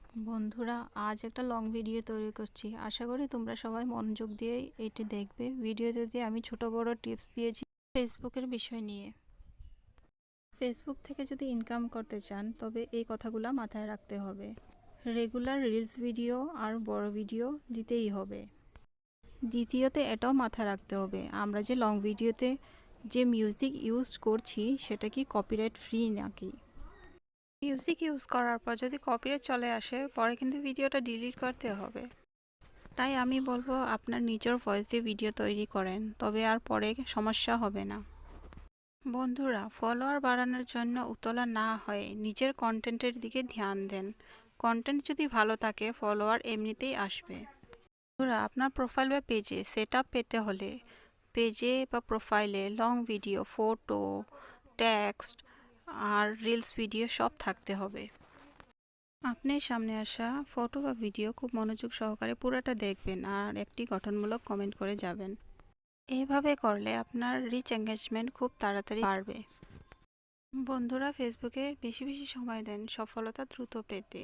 বন্ধুরা, আজ একটা লং ভিডিও তৈরি করছি। আশা করি তোমরা সবাই মনোযোগ দিয়ে এটি দেখবে। ভিডিওতে আমি ছোট বড় টিপস দিয়েছি ফেসবুকের বিষয় নিয়ে। ফেসবুক থেকে যদি ইনকাম করতে চান তবে এই কথাগুলো মাথায় রাখতে হবে। রেগুলার রিলস ভিডিও আর বড় ভিডিও দিতেই হবে। দ্বিতীয়তে এটাও মাথায় রাখতে হবে, আমরা যে লং ভিডিওতে যে মিউজিক ইউজ করছি সেটা কি কপিরাইট ফ্রি নাকি। মিউজিক ইউজ করার পর যদি কপিরাইট চলে আসে পরে কিন্তু ভিডিওটা ডিলিট করতে হবে। তাই আমি বলবো আপনার নিজের ভয়েস দিয়ে ভিডিও তৈরি করেন, তবে আর পরে সমস্যা হবে না। বন্ধুরা, ফলোয়ার বাড়ানোর জন্য উতলা না হয়ে নিজের কন্টেন্টের দিকে ধ্যান দেন। কন্টেন্ট যদি ভালো থাকে ফলোয়ার এমনিতেই আসবে। বন্ধুরা, আপনার প্রোফাইল বা পেজে সেটআপ পেতে হলে পেজে বা প্রোফাইলে লং ভিডিও, ফটো, টেক্সট আর রিলস ভিডিও সব থাকতে হবে। আপনি সামনে আসা ফটো বা ভিডিও খুব মনোযোগ সহকারে পুরোটা দেখবেন আর একটি গঠনমূলক কমেন্ট করে যাবেন। এইভাবে করলে আপনার রিচ এঙ্গেজমেন্ট খুব তাড়াতাড়ি বাড়বে। বন্ধুরা, ফেসবুকে বেশি বেশি সময় দেন সফলতা দ্রুত পেতে।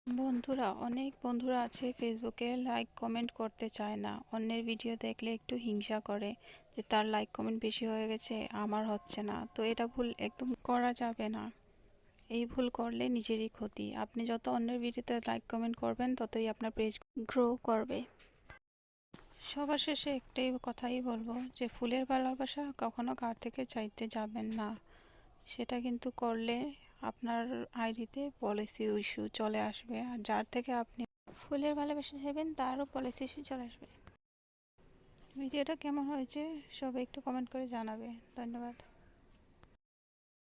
বন্ধুরা, অনেক বন্ধুরা আছে ফেসবুকে লাইক কমেন্ট করতে চায় না। অন্যের ভিডিও দেখলে একটু হিংসা করে যে তার লাইক কমেন্ট বেশি হয়ে গেছে, আমার হচ্ছে না। তো এটা ভুল একদম করা যাবে না। এই ভুল করলে নিজেরই ক্ষতি। আপনি যত অন্যের ভিডিওতে লাইক কমেন্ট করবেন ততই আপনার পেজ গ্রো করবে। সবার শেষে একটাই কথাই বলবো যে ফুলের ভালোবাসা কখনো কার থেকে চাইতে যাবেন না। সেটা কিন্তু করলে আপনার আইডিতে পলিসি ইস্যু চলে আসবে, আর যার থেকে আপনি ফুলের ভালোবাসা চাইবেন তারও পলিসি ইস্যু চলে আসবে। ভিডিওটা কেমন হয়েছে সবাই একটু কমেন্ট করে জানাবে। ধন্যবাদ।